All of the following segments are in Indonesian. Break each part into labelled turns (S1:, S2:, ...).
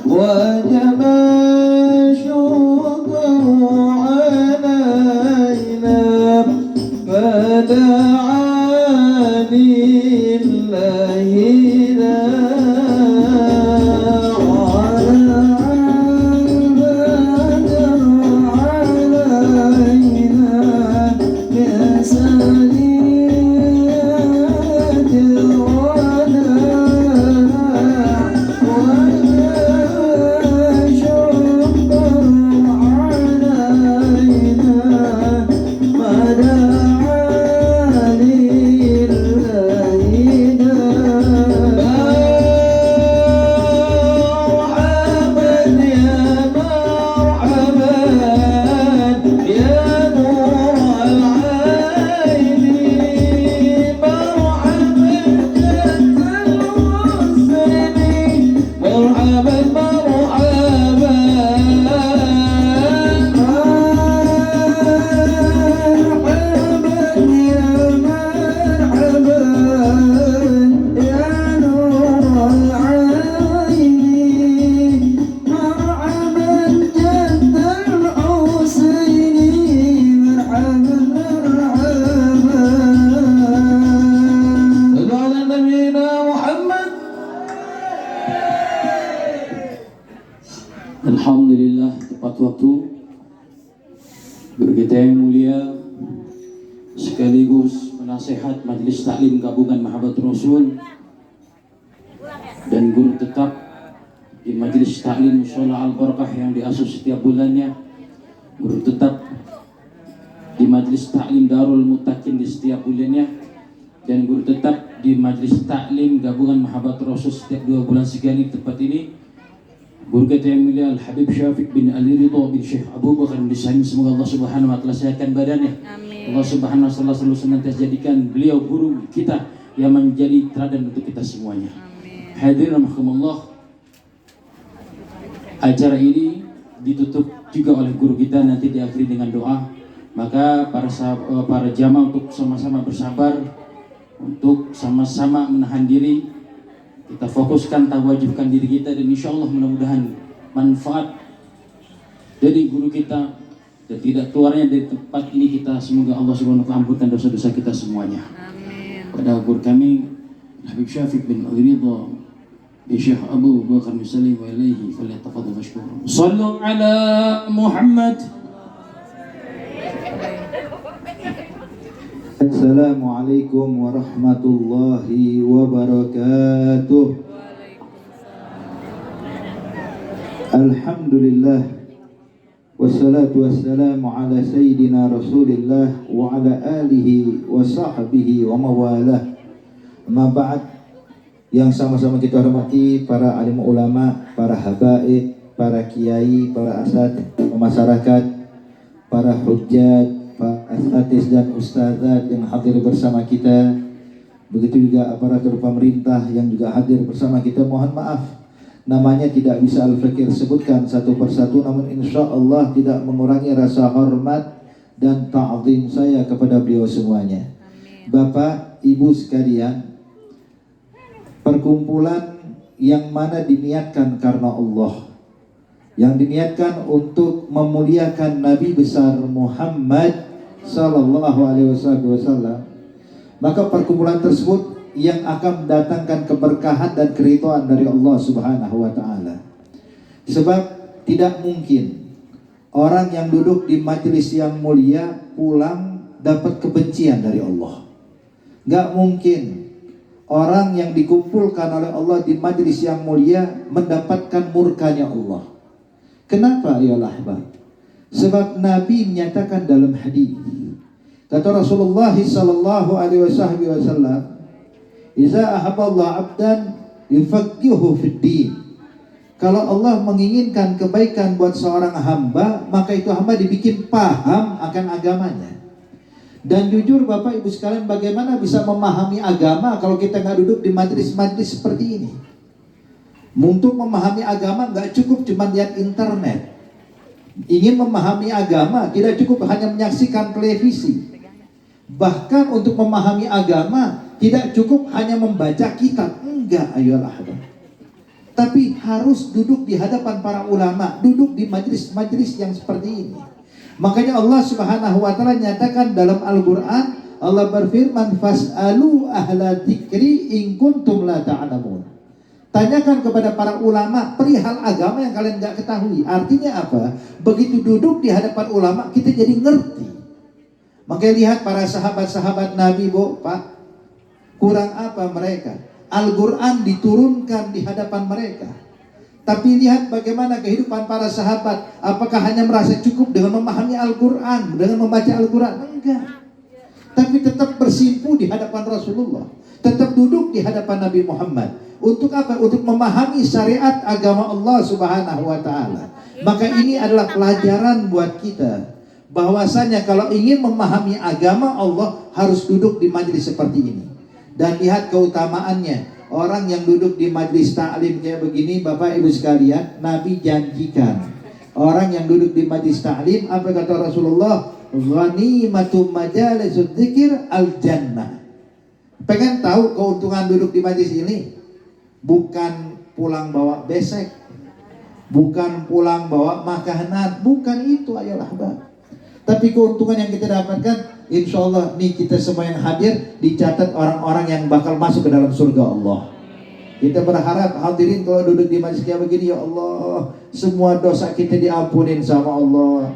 S1: وجب الشكر علينا فدعا لله
S2: Alhamdulillah, tepat waktu. Guru kita yang mulia sekaligus penasehat Majelis Taklim Gabungan Mahabbatur Rasul dan guru tetap di Majelis Taklim Mushola Al-Barakah yang diasuh setiap bulannya, guru tetap di Majelis Taklim Darul Muttaqin di setiap bulannya, dan guru tetap di Majelis Taklim Gabungan Mahabbatur Rasul setiap 2 bulan sekali tempat ini. Guru kita yang mulia Al-Habib Syafiq bin Ali Ridho bin Syekh Abu Bakar bin Salim, semoga Allah Subhanahu wa taala sehatkan badannya. Amin. Allah Subhanahu wa taala selalu senantiasa jadikan beliau guru kita yang menjadi teladan untuk kita semuanya. Amin. Hadirin rahimakumullah. Acara ini ditutup juga oleh guru kita, nanti diakhiri dengan doa. Maka para jamaah untuk sama-sama bersabar, untuk sama-sama menahan diri. Kita fokuskan, tawajubkan diri kita, dan insya Allah mudah-mudahan manfaat dari guru kita dan tidak keluarnya dari tempat ini kita, semoga Allah Subhanahu wa taala ampunkan dosa-dosa kita semuanya. Amin. Pada guru kami Habib Syafiq bin Ali Ridho bin Syekh Abu Bakar bin Salim wa ilaihi falyatafadhal mashkura. Shallu ala Muhammad.
S1: Assalamualaikum warahmatullahi wabarakatuh. Alhamdulillah wassalatu wassalamu ala sayyidina Rasulillah wa ala alihi wa sahbihi wa mawalah. Amma ba'd, yang sama-sama kita hormati para alim ulama, para habaib, para kiai, para asad masyarakat, para hujjat, Pak Asatidz dan Ustadzat yang hadir bersama kita, begitu juga aparatur pemerintah yang juga hadir bersama kita. Mohon maaf, namanya tidak bisa Al-Fakir sebutkan satu persatu, namun insya Allah tidak mengurangi rasa hormat dan ta'zim saya kepada beliau semuanya. Amin. Bapak, Ibu sekalian, perkumpulan yang mana diniatkan karena Allah, yang diniatkan untuk memuliakan Nabi besar Muhammad Sallallahu Alaihi Wasallam, maka perkumpulan tersebut yang akan mendatangkan keberkahan dan keridhaan dari Allah Subhanahu Wa Taala. Sebab tidak mungkin orang yang duduk di majelis yang mulia pulang dapat kebencian dari Allah. Gak mungkin orang yang dikumpulkan oleh Allah di majelis yang mulia mendapatkan murkanya Allah. Kenapa ya ahbab? Sebab Nabi menyatakan dalam hadis, kata Rasulullah sallallahu alaihi wasallam, "Iza ahabballahu 'abdan yufaqihuhu fid din." Kalau Allah menginginkan kebaikan buat seorang hamba, maka itu hamba dibikin paham akan agamanya. Dan jujur Bapak Ibu sekalian, bagaimana bisa memahami agama kalau kita nggak duduk di majlis-majlis seperti ini? Untuk memahami agama nggak cukup cuma lihat internet. Ingin memahami agama tidak cukup hanya menyaksikan televisi. Bahkan untuk memahami agama tidak cukup hanya membaca kitab. Enggak, ayolah. tapi harus duduk di hadapan para ulama, duduk di majlis-majlis yang seperti ini. Makanya Allah Subhanahu wa taala nyatakan dalam Al-Qur'an, Allah berfirman, fas'alu ahla dzikri in kuntum la ta'lamun. Tanyakan kepada para ulama perihal agama yang kalian nggak ketahui. Artinya apa? Begitu duduk di hadapan ulama, kita jadi ngerti. Makanya lihat para sahabat-sahabat Nabi, Bu, Pak, kurang apa mereka? Al-Quran diturunkan di hadapan mereka. Tapi lihat bagaimana kehidupan para sahabat. Apakah hanya merasa cukup dengan memahami Al-Quran, dengan membaca Al-Quran? Enggak. Tapi tetap bersimpu di hadapan Rasulullah, tetap duduk di hadapan Nabi Muhammad. Untuk apa? Untuk memahami syariat agama Allah Subhanahu wa taala. Maka ini adalah pelajaran buat kita, bahwasanya kalau ingin memahami agama Allah harus duduk di majelis seperti ini. Dan lihat keutamaannya. Orang yang duduk di majelis ta'lim kayak begini, Bapak Ibu sekalian, Nabi janjikan orang yang duduk di majelis ta'lim, apa kata Rasulullah? Ghanimatu majalisud dzikir al-jannah. Pengen tahu keuntungan duduk di majelis ini? Bukan pulang bawa besek, bukan pulang bawa makanan, bukan itu, ayolah Bang. Tapi keuntungan yang kita dapatkan, insya Allah nih kita semua yang hadir dicatat orang-orang yang bakal masuk ke dalam surga Allah. Kita berharap hadirin kalau duduk di majelis kayak begini, ya Allah, semua dosa kita diampunin sama Allah.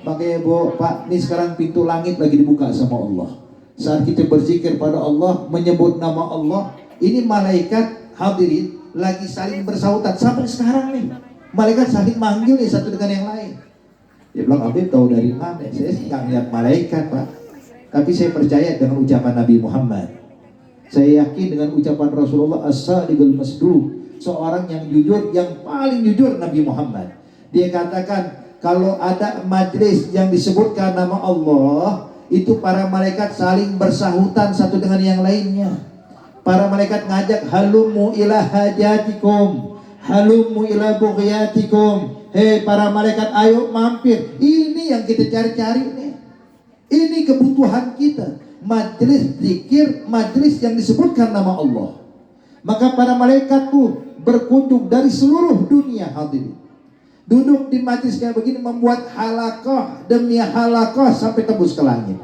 S1: Makanya Bu, Pak, ini sekarang pintu langit lagi dibuka sama Allah. Saat kita berzikir pada Allah, menyebut nama Allah, ini malaikat hadirin lagi saling bersautan sampai sekarang nih. Malaikat saling manggil nih satu dengan yang lain. Dia bilang, Habib tahu dari mana? Saya nggak lihat malaikat, Pak. Tapi saya percaya dengan ucapan Nabi Muhammad. Saya yakin dengan ucapan Rasulullah as-sadiqul masduq, seorang yang jujur, yang paling jujur, Nabi Muhammad. Dia katakan, kalau ada majlis yang disebutkan nama Allah, itu para malaikat saling bersahutan satu dengan yang lainnya. Para malaikat ngajak, halumu ila hajatikum, halumu ila bughyatikum. Hei para malaikat, ayo mampir. Ini yang kita cari-cari nih. Ini kebutuhan kita. Majelis zikir, majelis yang disebutkan nama Allah. Maka para malaikat tuh berkunjung dari seluruh dunia hadirin. Duduk di majelis kayak begini, membuat halaqah demi halaqah sampai tembus ke langit.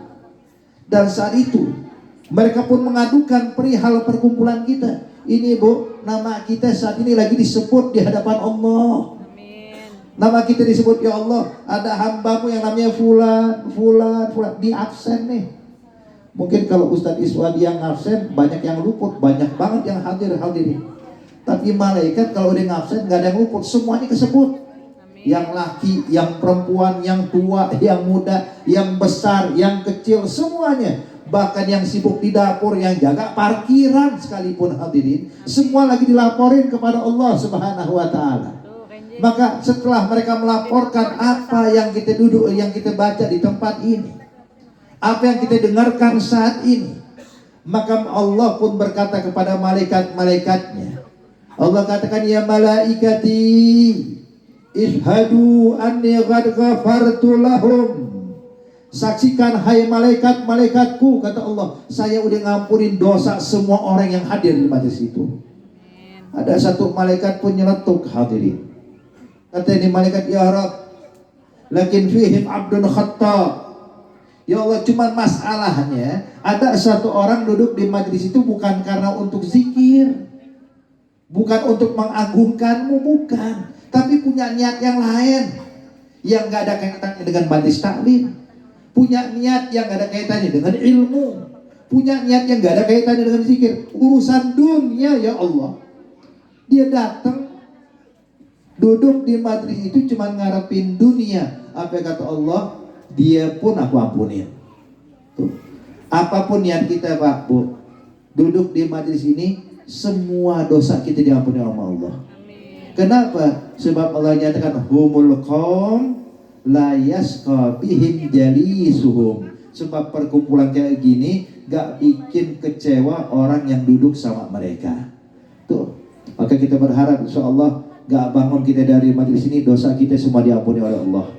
S1: Dan saat itu mereka pun mengadukan perihal perkumpulan kita. Ini Bu, nama kita saat ini lagi disebut di hadapan Allah. Nama kita disebut, ya Allah, ada hambamu yang namanya fulan, di absen nih. Mungkin kalau Ustadz Iswadi yang absen, banyak yang luput, banyak banget yang hadirin. Tapi malaikat kalau udah ngabsen, gak ada yang luput, semuanya kesebut. Yang laki, yang perempuan, yang tua, yang muda, yang besar, yang kecil, semuanya. Bahkan yang sibuk di dapur, yang jaga parkiran sekalipun hadirin, semua lagi dilaporin kepada Allah Subhanahu wa ta'ala. Maka setelah mereka melaporkan apa yang kita duduk, yang kita baca di tempat ini, apa yang kita dengarkan saat ini, maka Allah pun berkata kepada malaikat-malaikatnya. Allah katakan, ya malaikati ishadu anni qad ghafartu lahum. Saksikan hai malaikat-malaikatku, kata Allah, saya udah ngampunin dosa semua orang yang hadir di majelis itu. Ada satu malaikat pun nyeletuk hadirin. Kata ini malaikat, ya Rabb, lakin fihim abdun khatta. Ya Allah, cuman masalahnya ada satu orang duduk di majlis itu bukan karena untuk zikir, bukan untuk mengagungkanmu, bukan, tapi punya niat yang lain, yang gak ada kaitannya dengan majlis taklim, punya niat yang gak ada kaitannya dengan ilmu, punya niat yang gak ada kaitannya dengan zikir, urusan dunia. Ya Allah, dia datang duduk di majlis itu cuma ngarepin dunia. Apa kata Allah? Dia pun aku ampunin. Tuh. Apapun niat kita Pak Bu, duduk di majlis ini, semua dosa kita diampuni oleh Allah. Kenapa? Sebab Allah nyatakan, humul qaum la yasqa bihim jalisuhum. Sebab perkumpulan kayak gini gak bikin kecewa orang yang duduk sama mereka. Tuh. Maka kita berharap insyaallah gak bangun kita dari majlis ini, dosa kita semua diampuni oleh Allah.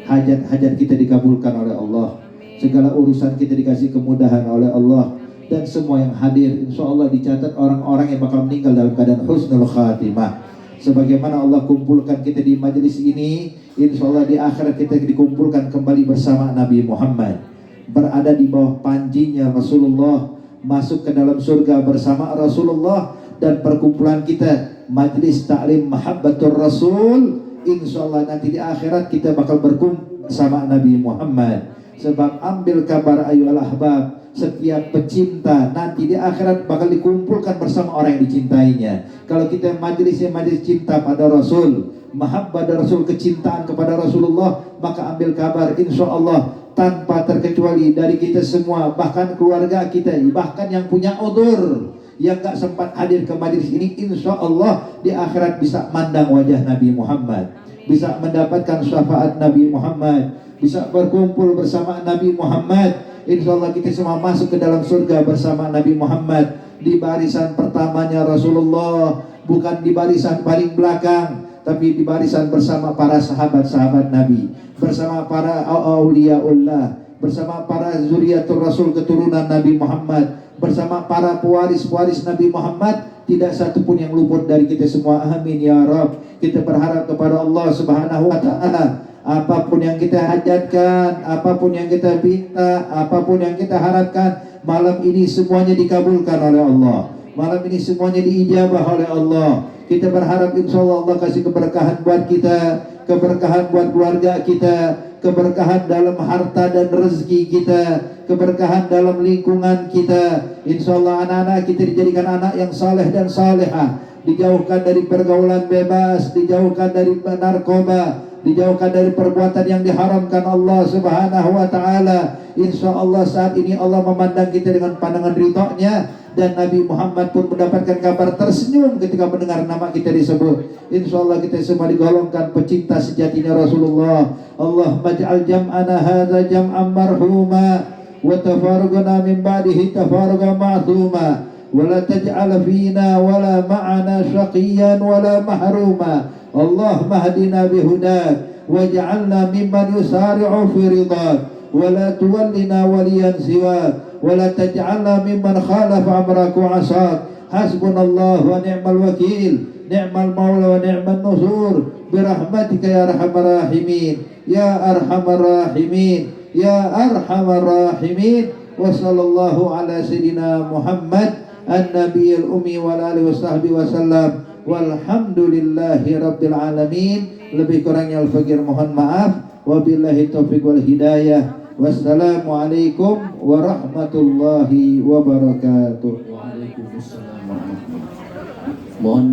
S1: Hajat-hajat kita dikabulkan oleh Allah. Segala urusan kita dikasih kemudahan oleh Allah. Dan semua yang hadir insya Allah dicatat orang-orang yang bakal meninggal dalam keadaan husnul khatimah. Sebagaimana Allah kumpulkan kita di majelis ini, insya Allah di akhirat kita dikumpulkan kembali bersama Nabi Muhammad, berada di bawah panjinya Rasulullah, masuk ke dalam surga bersama Rasulullah, dan perkumpulan kita majelis taklim Mahabbatur Rasul, insya Allah nanti di akhirat kita bakal berkumpul bersama Nabi Muhammad. Sebab ambil kabar ayu al-ahbab, setiap pecinta nanti di akhirat bakal dikumpulkan bersama orang yang dicintainya. Kalau kita majelisnya majelis cinta pada Rasul, mahabbah Rasul, kecintaan kepada Rasulullah, maka ambil kabar insya Allah tanpa terkecuali dari kita semua, bahkan keluarga kita, bahkan yang punya udzur, yang gak sempat hadir ke majelis ini, insya Allah di akhirat bisa mandang wajah Nabi Muhammad, bisa mendapatkan syafaat Nabi Muhammad, bisa berkumpul bersama Nabi Muhammad. Insya Allah kita semua masuk ke dalam surga bersama Nabi Muhammad, di barisan pertamanya Rasulullah, bukan di barisan paling belakang, tapi di barisan bersama para sahabat-sahabat Nabi, bersama para auliaullah, bersama para zuriatul Rasul, keturunan Nabi Muhammad, bersama para pewaris-pewaris Nabi Muhammad. Tidak satu pun yang luput dari kita semua. Amin ya Rabb. Kita berharap kepada Allah Subhanahu wa ta'ala, apapun yang kita hajatkan, apapun yang kita minta, apapun yang kita harapkan, malam ini semuanya dikabulkan oleh Allah. Malam ini semuanya diijabah oleh Allah. Kita berharap insya Allah Allah kasih keberkahan buat kita, keberkahan buat keluarga kita, keberkahan dalam harta dan rezeki kita, keberkahan dalam lingkungan kita. Insya Allah anak-anak kita dijadikan anak yang saleh dan salehah, dijauhkan dari pergaulan bebas, dijauhkan dari narkoba, dijauhkan dari perbuatan yang diharamkan Allah Subhanahu wa ta'ala. Insya Allah saat ini Allah memandang kita dengan pandangan ridhonya, dan Nabi Muhammad pun mendapatkan kabar tersenyum ketika mendengar nama kita disebut. Insya Allah kita semua digolongkan pecinta sejatinya Rasulullah. Allahumma ij'al jam'ana hadza jam'an marhuma, wa tafarruqana min ba'dihi tafarruqan ma'thuma, wa la taj'al fina wa la ma'ana syaqiyan wa la mahruma. Allahumma hadina bihudak waj'alna mimman yusari'u fi ridak, wa la tuwallina waliyan siwak, wa la taj'alna mimman khalafa amrak wa asad. Hasbunallah wa ni'mal wakil, ni'mal maula wa ni'man nusur, birahmatika ya arhamar rahimin, ya arhamar rahimin, ya arhamar rahimin. Wa sallallahu ala sayyidina Muhammad an-nabiyil ummi wa alihi wa sahbihi wa sallam. Walhamdulillahi rabbil alamin. Lebih kurangnya al-fakir mohon maaf. Wabillahi taufiq wal hidayah. Wassalamualaikum warahmatullahi wabarakatuh.
S2: Waalaikumsalam warahmatullahi wabarakatuh. Mohon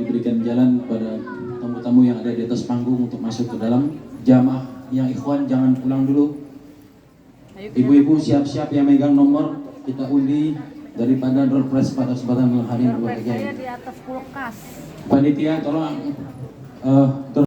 S2: diberikan jalan pada tamu-tamu yang ada di atas panggung untuk masuk ke dalam. Jamaah yang ikhwan jangan pulang dulu. Ibu-ibu siap-siap yang megang nomor, kita undi daripada door prize pada kesempatan malam hari ini.
S3: Saya di atas kulkas.
S2: Panitia tolong